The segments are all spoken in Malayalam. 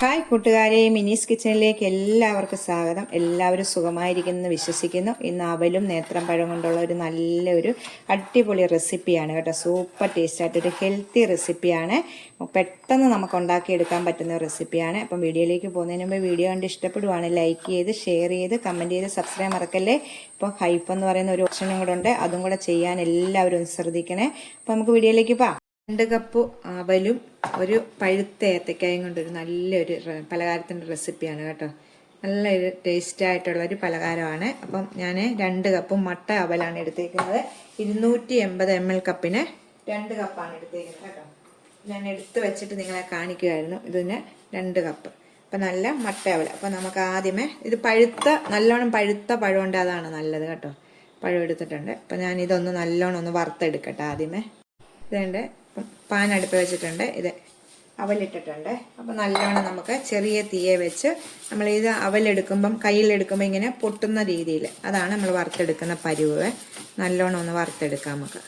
ഹായ് കൂട്ടുകാരെ, മിനീസ് കിച്ചണിലേക്ക് എല്ലാവർക്കും സ്വാഗതം. എല്ലാവരും സുഖമായിരിക്കുമെന്ന് വിശ്വസിക്കുന്നു. ഇന്ന് അവലും നേന്ത്രം പഴം കൊണ്ടുള്ള ഒരു നല്ലൊരു അടിപൊളി റെസിപ്പിയാണ് കേട്ടോ. സൂപ്പർ ടേസ്റ്റായിട്ടൊരു ഹെൽത്തി റെസിപ്പിയാണ്. പെട്ടെന്ന് നമുക്ക് ഉണ്ടാക്കിയെടുക്കാൻ പറ്റുന്ന റെസിപ്പിയാണ്. അപ്പം വീഡിയോയിലേക്ക് പോകുന്നതിന് മുമ്പ് വീഡിയോ കണ്ട് ഇഷ്ടപ്പെടുവാണ് ലൈക്ക് ചെയ്ത് ഷെയർ ചെയ്ത് കമൻറ്റ് ചെയ്ത് സബ്സ്ക്രൈബ് മറക്കല്ലേ. ഇപ്പോൾ ഹൈപ്പ് എന്ന് പറയുന്ന ഒരു ഓപ്ഷനും കൂടെ ഉണ്ട്, അതും കൂടെ ചെയ്യാൻ എല്ലാവരും ശ്രദ്ധിക്കണേ. അപ്പോൾ നമുക്ക് വീഡിയോയിലേക്ക് പോകാം. 2 കപ്പ് അവലും ഒരു പഴുത്ത ഏത്തക്കായും കൊണ്ടൊരു നല്ലൊരു പലഹാരത്തിൻ്റെ റെസിപ്പിയാണ് കേട്ടോ. നല്ലൊരു ടേസ്റ്റായിട്ടുള്ളൊരു പലഹാരമാണ്. അപ്പം ഞാൻ 2 കപ്പ് മട്ട അവലാണ് എടുത്തേക്കുന്നത്. 280 ml കപ്പിന് 2 കപ്പാണ് എടുത്തേക്കുന്നത് കേട്ടോ. ഞാൻ എടുത്ത് വെച്ചിട്ട് നിങ്ങളെ കാണിക്കുമായിരുന്നു. ഇതിന് 2 കപ്പ്. അപ്പം നല്ല മട്ട അവൽ. അപ്പം നമുക്ക് ആദ്യമേ ഇത് നല്ലോണം പഴുത്ത പഴമുണ്ട്, അതാണ് നല്ലത് കേട്ടോ. പഴം എടുത്തിട്ടുണ്ട്. അപ്പം ഞാൻ ഇതൊന്ന് നല്ലോണം ഒന്ന് വറുത്തെടുക്കട്ടെ ആദ്യമേ. ഇതുണ്ട്, പാൻ അടുപ്പ് വെച്ചിട്ടുണ്ട്. ഇത് അവലിട്ടിട്ടുണ്ട്. അപ്പം നല്ലോണം നമുക്ക് ചെറിയ തീയെ വെച്ച് നമ്മളിത് അവലെടുക്കുമ്പം കയ്യിലെടുക്കുമ്പോൾ ഇങ്ങനെ പൊട്ടുന്ന രീതിയിൽ, അതാണ് നമ്മൾ വറുത്തെടുക്കുന്ന പരുവേ. നല്ലോണം ഒന്ന് വറുത്തെടുക്കാം നമുക്ക്.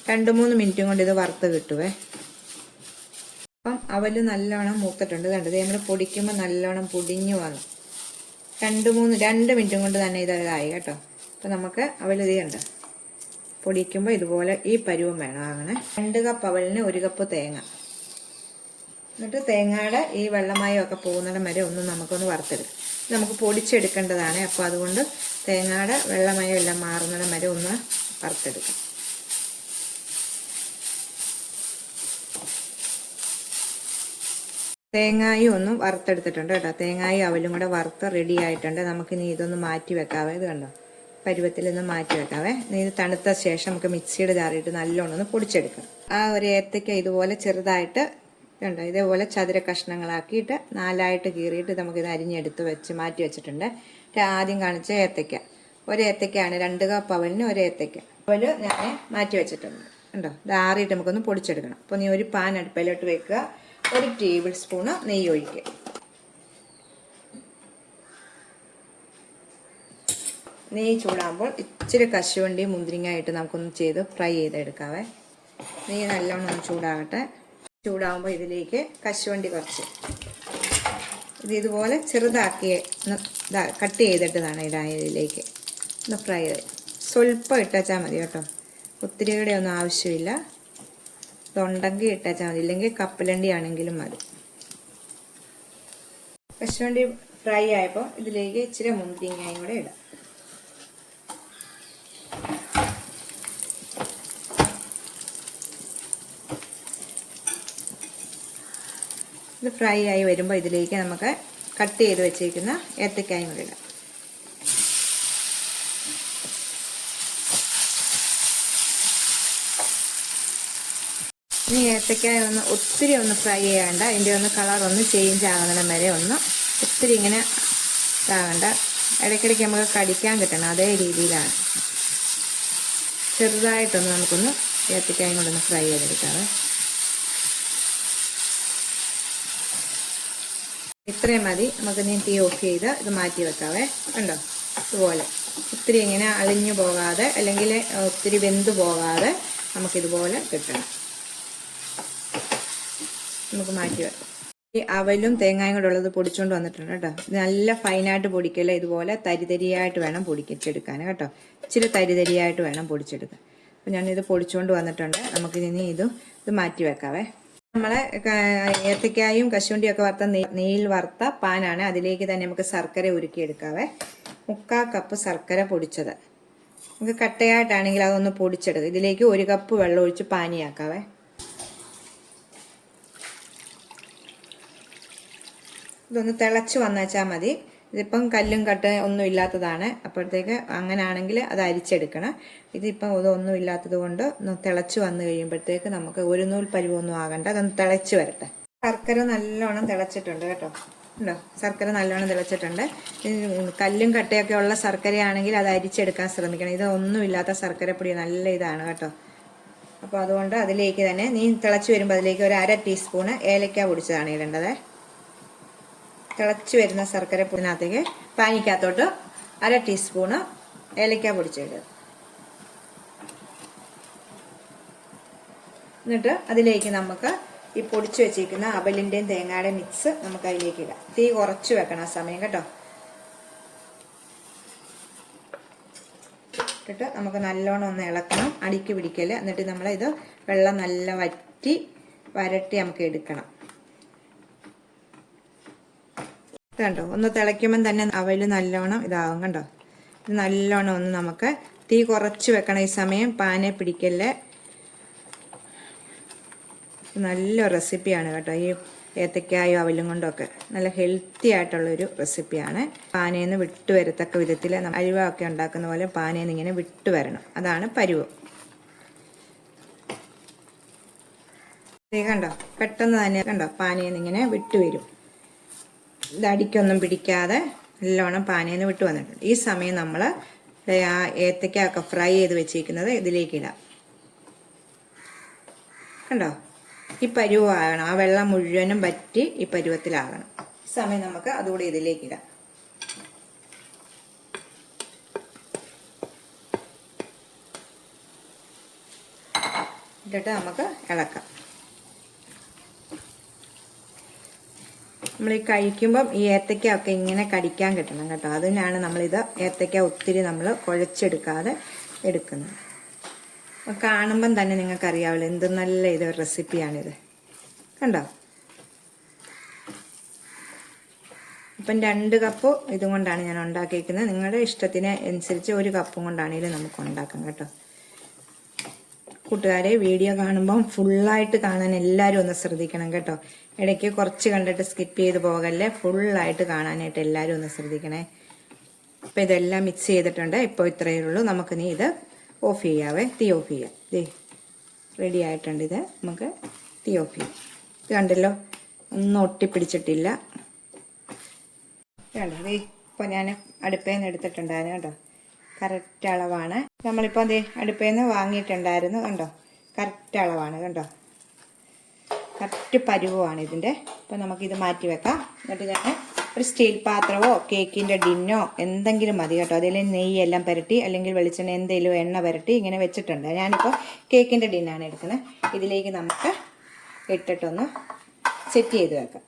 2-3 മിനിറ്റും കൊണ്ട് ഇത് വറുത്ത് കിട്ടുവേ. അപ്പം അവല് നല്ലോണം മൂത്തിട്ടുണ്ട്. കണ്ടത് നമ്മൾ പൊടിക്കുമ്പോൾ നല്ലോണം പൊടിഞ്ഞു വന്നു. 2 മിനിറ്റും കൊണ്ട് തന്നെ ഇതായി കേട്ടോ. അപ്പം നമുക്ക് അവലിത് ഉണ്ട് പൊടിക്കുമ്പോൾ ഇതുപോലെ ഈ പരുവം വേണം അങ്ങനെ. 2 കപ്പ് അവലിന് 1 കപ്പ് തേങ്ങ. എന്നിട്ട് തേങ്ങയുടെ ഈ വെള്ളമയം ഒക്കെ പോകുന്നിടം വരെ നമുക്കൊന്ന് വറുത്തെടുക്കാം. നമുക്ക് പൊടിച്ചെടുക്കേണ്ടതാണ്. അപ്പോൾ അതുകൊണ്ട് തേങ്ങയുടെ വെള്ളമയം എല്ലാം മാറുന്നിടം വരെ ഒന്ന് വറുത്തെടുക്കാം. തേങ്ങായും ഒന്ന് വറുത്തെടുത്തിട്ടുണ്ട് കേട്ടോ. തേങ്ങായും അവലും കൂടെ വറുത്ത് റെഡി ആയിട്ടുണ്ട്. നമുക്കിനി ഇതൊന്ന് മാറ്റി വെക്കാവേ. ഇത് കണ്ടോ, പരുവത്തിൽ നിന്ന് മാറ്റി വെക്കാവേ. ഇത് തണുത്ത ശേഷം നമുക്ക് മിക്സിയുടെ ജാറിയിട്ട് നല്ലോണം ഒന്ന് പൊടിച്ചെടുക്കാം. ആ ഒരു ഏത്തയ്ക്ക ഇതുപോലെ ചെറുതായിട്ട് കണ്ടോ, ഇതേപോലെ ചതുര കഷ്ണങ്ങളാക്കിയിട്ട് 4ആയിട്ട് കീറിയിട്ട് നമുക്കിത് അരിഞ്ഞെടുത്ത് വെച്ച് മാറ്റി വെച്ചിട്ടുണ്ട്. ആദ്യം കാണിച്ച ഏത്തയ്ക്ക, ഒരു ഏത്തയ്ക്കാണ്. 2 കപ്പ് അവലിന് ഒരു ഏത്തയ്ക്ക. അവല് ഞാൻ മാറ്റി വെച്ചിട്ടുണ്ട് കണ്ടോ. ഇത് ആറിയിട്ട് നമുക്കൊന്ന് പൊടിച്ചെടുക്കണം. അപ്പോൾ നീ ഒരു പാൻ അടുപ്പിലോട്ട് വെക്കുക. 1 ടേബിൾ സ്പൂണ് നെയ്യ് ഒഴിക്കുക. നെയ്യ് ചൂടാകുമ്പോൾ ഇച്ചിരി കശുവണ്ടി മുന്തിരിങ്ങായിട്ട് നമുക്കൊന്ന് ചെയ്ത് ഫ്രൈ ചെയ്തെടുക്കാവേ. നെയ്യ് നല്ലോണം ഒന്ന് ചൂടാകട്ടെ. ചൂടാകുമ്പോൾ ഇതിലേക്ക് കശുവണ്ടി കുറച്ച് ഇതുപോലെ ചെറുതാക്കി കട്ട് ചെയ്തിട്ടതാണ് ഇതിലേക്ക് ഒന്ന് ഫ്രൈ ചെയ്ത് സ്വല്പം ഇട്ടാച്ചാൽ മതി കേട്ടോ. ഒത്തിരി കൂടെ ഒന്നും ആവശ്യമില്ല. ഇതുണ്ടെങ്കിൽ ഇട്ടാച്ചാൽ മതി, ഇല്ലെങ്കിൽ കപ്പലണ്ടി ആണെങ്കിലും മതി. കശുവണ്ടി ഫ്രൈ ആയപ്പോൾ ഇതിലേക്ക് ഇച്ചിരി മുന്തിരിങ്ങയും കൂടെ ഇടാം. ഇത് ഫ്രൈ ആയി വരുമ്പോൾ ഇതിലേക്ക് നമുക്ക് കട്ട് ചെയ്ത് വെച്ചേക്കുന്ന ഏത്തക്കായും കൂടി ഇടാം. ഇനി ഏത്തക്കായ ഒത്തിരി ഫ്രൈ ചെയ്യണ്ട. അതിൻ്റെ കളർ ചേഞ്ച് ആകുന്നിടം വരെ ഒത്തിരി ഇങ്ങനെ ഇതാകണ്ട. ഇടയ്ക്കിടയ്ക്ക് നമുക്ക് കടിക്കാൻ കിട്ടണം, അതേ രീതിയിലാണ്. ചെറുതായിട്ടൊന്ന് നമുക്കൊന്ന് ഏത്തക്കായും കൂടെ ഫ്രൈ ചെയ്തെടുക്കാവേ. ഇത്രയും മതി. നമുക്ക് നീ തീ ഓഫ് ചെയ്ത് ഇത് മാറ്റി വെക്കാവേ. കണ്ടോ, ഇതുപോലെ ഒത്തിരി ഇങ്ങനെ അളിഞ്ഞു പോകാതെ അല്ലെങ്കിൽ ഒത്തിരി വെന്തു പോകാതെ നമുക്കിതുപോലെ കിട്ടണം. നമുക്ക് മാറ്റി വെക്കാം. ഈ അവലും തേങ്ങായും കൂടെ ഉള്ളത് പൊടിച്ചുകൊണ്ട് വന്നിട്ടുണ്ട് കേട്ടോ. നല്ല ഫൈനായിട്ട് പൊടിക്കല്ല, ഇതുപോലെ തരിതരിയായിട്ട് വേണം പൊടിച്ചെടുക്കാൻ കേട്ടോ. ഇച്ചിരി തരിതരിയായിട്ട് വേണം പൊടിച്ചെടുക്കാൻ. അപ്പം ഞാനിത് പൊടിച്ചുകൊണ്ട് വന്നിട്ടുണ്ട്. നമുക്കിനി ഇത് മാറ്റി വെക്കാവേ. നമ്മളെ ഏത്തക്കായും കശുവണ്ടിയും ഒക്കെ വറുത്ത നെയ്യിൽ വറുത്ത പാനാണ്. അതിലേക്ക് തന്നെ നമുക്ക് ശർക്കര ഉരുക്കിയെടുക്കാവേ. 3/4 കപ്പ് ശർക്കര പൊടിച്ചത്. നമുക്ക് കട്ടയായിട്ടാണെങ്കിൽ അതൊന്ന് പൊടിച്ചെടുക്കുക. ഇതിലേക്ക് 1 കപ്പ് വെള്ളം ഒഴിച്ച് പാനിയാക്കാവേ. ഇതൊന്ന് തിളച്ച് വന്നേച്ചാൽ മതി. ഇതിപ്പം കല്ലും കട്ട ഒന്നും ഇല്ലാത്തതാണ്. അപ്പോഴത്തേക്ക് അങ്ങനെയാണെങ്കിൽ അത് അരിച്ചെടുക്കണം. ഇതിപ്പം ഇതൊന്നും ഇല്ലാത്തത് കൊണ്ട് ഒന്ന് തിളച്ച് വന്നു കഴിയുമ്പോഴത്തേക്ക് നമുക്ക് ഒരു നൂൽ പരുവൊന്നും ആകണ്ട, അതൊന്ന് തിളച്ച് വരട്ടെ. ശർക്കര നല്ലോണം തിളച്ചിട്ടുണ്ട് കേട്ടോ. ഉണ്ടോ, ശർക്കര നല്ലോണം തിളച്ചിട്ടുണ്ട്. കല്ലും കട്ടയൊക്കെ ഉള്ള ശർക്കരയാണെങ്കിൽ അത് അരിച്ചെടുക്കാൻ ശ്രമിക്കണം. ഇതൊന്നും ഇല്ലാത്ത ശർക്കരപ്പൊടി നല്ല ഇതാണ് കേട്ടോ. അപ്പോൾ അതുകൊണ്ട് അതിലേക്ക് തന്നെ നീ തിളച്ച് വരുമ്പോൾ അതിലേക്ക് ഒരു 1/2 ടീസ്പൂണ് ഏലക്ക പൊടിച്ചതാണ് ഇടേണ്ടത്. തിളച്ച് വരുന്ന ശർക്കര പൊടിനകത്തേക്ക് പാനിക്കകത്തോട്ട് 1/2 ടീസ്പൂണ് ഏലക്ക പൊടിച്ചിടുക. എന്നിട്ട് അതിലേക്ക് നമുക്ക് ഈ പൊടിച്ചു വെച്ചിരിക്കുന്ന അവലിൻ്റെയും തേങ്ങയുടെയും മിക്സ് നമുക്ക് അതിലേക്ക് ഇടാം. തീ കുറച്ച് വെക്കണം ആ സമയം കേട്ടോ. ഇട്ടിട്ട് നമുക്ക് നല്ലോണം ഒന്ന് ഇളക്കണം, അടിക്ക് പിടിക്കല്. എന്നിട്ട് നമ്മൾ ഇത് വെള്ളം നല്ല വരട്ടി നമുക്ക് എടുക്കണം. കണ്ടോ, ഒന്ന് തിളയ്ക്കുമ്പം തന്നെ അവൽ നല്ലോണം ഇതാവും. കണ്ടോ, ഇത് നല്ലോണം ഒന്ന് നമുക്ക് തീ കുറച്ച് വെക്കണം ഈ സമയം, പാനെ പിടിക്കല്ലേ. നല്ല റെസിപ്പിയാണ് കേട്ടോ. ഈ ഏത്തക്കായും അവലും കൊണ്ടൊക്കെ നല്ല ഹെൽത്തി ആയിട്ടുള്ളൊരു റെസിപ്പിയാണ്. പാനയിൽ നിന്ന് വിട്ട് വരത്തക്ക വിധത്തിൽ അലുവ ഒക്കെ ഉണ്ടാക്കുന്ന പോലെ പാനയിൽ നിന്ന് ഇങ്ങനെ വിട്ട് വരണം. അതാണ് പരുവം. കണ്ടോ, പെട്ടെന്ന് തന്നെ കണ്ടോ പാനയിൽ നിന്ന് ഇങ്ങനെ വിട്ട് വരും. ഇത് അടിക്കൊന്നും പിടിക്കാതെ നല്ലോണം പാനയിൽ നിന്ന് വിട്ട് വന്നിട്ടുണ്ട്. ഈ സമയം നമ്മൾ ആ ഏത്തക്ക ഫ്രൈ ചെയ്ത് വെച്ചിരിക്കുന്നത് ഇതിലേക്ക് ഇടാം. കണ്ടോ, ഈ പരുവമാകണം. ആ വെള്ളം മുഴുവനും വറ്റി ഈ പരുവത്തിലാകണം. ഈ സമയം നമുക്ക് അതുകൂടി ഇതിലേക്ക് ഇടാം. ഇട്ടിട്ട് നമുക്ക് ഇളക്കാം. നമ്മൾ ഈ കഴിക്കുമ്പം ഈ ഏത്തക്ക ഒക്കെ ഇങ്ങനെ കടിക്കാൻ കിട്ടണം കേട്ടോ. അതിനാണ് നമ്മളിത് ഏത്തക്ക ഒത്തിരി നമ്മൾ കുഴച്ചെടുക്കാതെ എടുക്കുന്നത്. കാണുമ്പം തന്നെ നിങ്ങൾക്കറിയാമല്ലോ എന്ത് നല്ല ഇത് റെസിപ്പിയാണിത്. കണ്ടോ, ഇപ്പം 2 കപ്പ് ഇതും കൊണ്ടാണ് ഞാൻ ഉണ്ടാക്കിയിരിക്കുന്നത്. നിങ്ങളുടെ ഇഷ്ടത്തിന് അനുസരിച്ച് 1 കപ്പും കൊണ്ടാണെങ്കിലും നമുക്ക് ഉണ്ടാക്കാം കേട്ടോ. കൂട്ടുകാരെ, വീഡിയോ കാണുമ്പം ഫുള്ളായിട്ട് കാണാൻ എല്ലാവരും ഒന്ന് ശ്രദ്ധിക്കണം കേട്ടോ. ഇടയ്ക്ക് കുറച്ച് കണ്ടിട്ട് സ്കിപ്പ് ചെയ്ത് പോകല്ലേ. ഫുള്ളായിട്ട് കാണാനായിട്ട് എല്ലാവരും ഒന്ന് ശ്രദ്ധിക്കണേ. അപ്പം ഇതെല്ലാം മിക്സ് ചെയ്തിട്ടുണ്ട്. ഇപ്പോൾ ഇത്രയേ ഉള്ളൂ. നമുക്കിനി ഇത് ഓഫ് ചെയ്യാവേ. തീ ഓഫ് ചെയ്യാം. റെഡി ആയിട്ടുണ്ട്. ഇത് നമുക്ക് തീ ഓഫ് ചെയ്യാം. ഇത് കണ്ടല്ലോ, ഒന്നും ഒട്ടിപ്പിടിച്ചിട്ടില്ല. കണ്ടോ, ഇപ്പോൾ ഞാൻ അടുപ്പയിൽ നിന്ന് എടുത്തിട്ടുണ്ടായിരുന്നു കേട്ടോ. കറക്റ്റ് അളവാണ്. നമ്മളിപ്പോൾ അടുപ്പയിൽ നിന്ന് വാങ്ങിയിട്ടുണ്ടായിരുന്നു. കണ്ടോ, കറക്റ്റ് അളവാണ്. കണ്ടോ, കറക്റ്റ് പരുവമാണ് ഇതിൻ്റെ. അപ്പോൾ നമുക്കിത് മാറ്റി വെക്കാം. എന്നിട്ട് ഞാൻ ഒരു സ്റ്റീൽ പാത്രമോ കേക്കിൻ്റെ ടിന്നോ എന്തെങ്കിലും മതി കേട്ടോ. അതിൽ നെയ്യെല്ലാം പുരട്ടി അല്ലെങ്കിൽ വെളിച്ചെണ്ണ എന്തെങ്കിലും എണ്ണ പുരട്ടി ഇങ്ങനെ വെച്ചിട്ടുണ്ട്. ഞാനിപ്പോൾ കേക്കിൻ്റെ ടിന്നാണ് എടുക്കുന്നത്. ഇതിലേക്ക് നമുക്ക് ഇട്ടിട്ടൊന്ന് സെറ്റ് ചെയ്ത് വെക്കാം.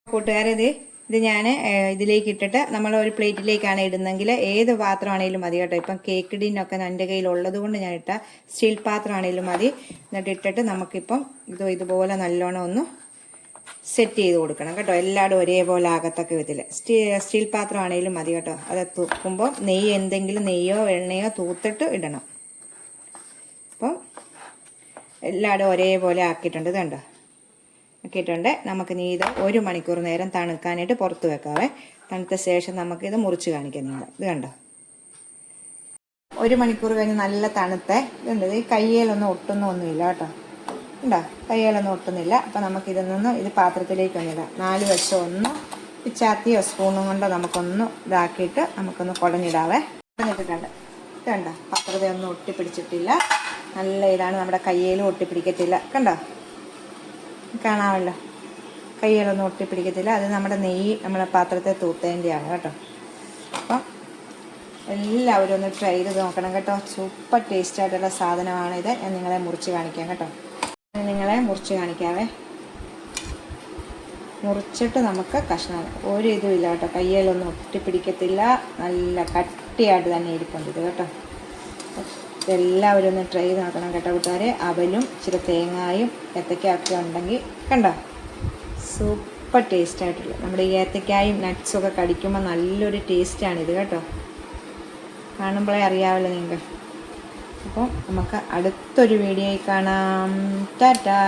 കൂട്ടുകാരെ, ഇത് ഞാൻ ഇതിലേക്ക് ഇട്ടിട്ട് നമ്മൾ ഒരു പ്ലേറ്റിലേക്കാണ് ഇടുന്നെങ്കിൽ ഏത് പാത്രമാണെങ്കിലും മതി കേട്ടോ. ഇപ്പം കേക്ക് ടിന്നൊക്കെ എൻ്റെ കയ്യിലുള്ളത് കൊണ്ട് ഞാൻ ഇട്ട സ്റ്റീൽ പാത്രമാണെങ്കിലും മതി. എന്നിട്ട് ഇട്ടിട്ട് നമുക്കിപ്പം ഇതുപോലെ നല്ലോണം ഒന്ന് സെറ്റ് ചെയ്ത് കൊടുക്കണം കേട്ടോ. എല്ലായിടും ഒരേപോലെ ആകത്തക്ക വിധത്തിൽ. സ്റ്റീൽ പാത്രമാണെങ്കിലും മതി കേട്ടോ. അത് തൂക്കുമ്പോൾ എന്തെങ്കിലും നെയ്യോ എണ്ണയോ തൂത്തിട്ട് ഇടണം. അപ്പം എല്ലായിടും ഒരേപോലെ ആക്കിയിട്ടുണ്ട്. കണ്ടോ, ആക്കിയിട്ടുണ്ട്. നമുക്ക് ഇത് 1 മണിക്കൂർ നേരം തണുക്കാനായിട്ട് പുറത്ത് വെക്കാവേ. തണുത്ത ശേഷം നമുക്കിത് മുറിച്ച് കാണിക്കാം. നിങ്ങൾ ഇത് കണ്ടോ, 1 മണിക്കൂർ കഴിഞ്ഞ് നല്ല തണുത്ത ഇതുണ്ട്. ഈ കയ്യിലൊന്നും ഒട്ടുന്നൊന്നുമില്ല കേട്ടോ. ഉണ്ടോ, കയ്യിലൊന്നും ഒട്ടുന്നില്ല. അപ്പം നമുക്കിതിൽ നിന്ന് ഇത് പാത്രത്തിലേക്ക് ഒന്നിടാം. 4 വശം ഒന്ന് പിച്ചാത്തിയോ സ്പൂണും കൊണ്ടോ നമുക്കൊന്ന് ഇതാക്കിയിട്ട് നമുക്കൊന്ന് കുടഞ്ഞിടാവേ. കുടഞ്ഞിട്ടിട്ടുണ്ട്. ഇത് കണ്ടോ, പാത്രത്തെയൊന്നും ഒട്ടിപ്പിടിച്ചിട്ടില്ല. നല്ല ഇതാണ്. നമ്മുടെ കയ്യിലും ഒട്ടിപ്പിടിക്കത്തില്ല. കണ്ടോ, കാണാമല്ലോ, കയ്യിലൊന്നും ഒട്ടിപ്പിടിക്കത്തില്ല. അത് നമ്മുടെ നെയ്യ് നമ്മളെ പാത്രത്തെ തൂത്തേൻ്റെയാണ് കേട്ടോ. അപ്പം എല്ലാവരും ഒന്ന് ട്രൈ ചെയ്ത് നോക്കണം കേട്ടോ. സൂപ്പർ ടേസ്റ്റ് ആയിട്ടുള്ള സാധനമാണിത്. ഞാൻ നിങ്ങളെ മുറിച്ച് കാണിക്കാം കേട്ടോ. നിങ്ങളെ മുറിച്ച് കാണിക്കാവേ. മുറിച്ചിട്ട് നമുക്ക് കഷ്ണം ഒരു ഇതുമില്ല കേട്ടോ. കയ്യിലൊന്നും ഒട്ടിപ്പിടിക്കത്തില്ല. നല്ല കട്ടിയായിട്ട് തന്നെ ഇരിപ്പുണ്ട് ഇത് കേട്ടോ. ഇതെല്ലാവരും ഒന്ന് ട്രൈ ചെയ്ത് നോക്കണം കേട്ടോ കൂട്ടുകാരെ. അവലും ഇച്ചിരി തേങ്ങായും ഏത്തക്കയൊക്കെ ഉണ്ടെങ്കിൽ കണ്ടോ, സൂപ്പർ ടേസ്റ്റ് ആയിട്ടുള്ള നമ്മുടെ ഈ ഏത്തക്കായും നട്ട്സൊക്കെ കടിക്കുമ്പോൾ നല്ലൊരു ടേസ്റ്റാണിത് കേട്ടോ. കാണുമ്പോഴേ അറിയാമല്ലോ നിങ്ങൾക്ക്. അപ്പോൾ നമുക്ക് അടുത്തൊരു വീഡിയോയിൽ കാണാം. ടാറ്റാ.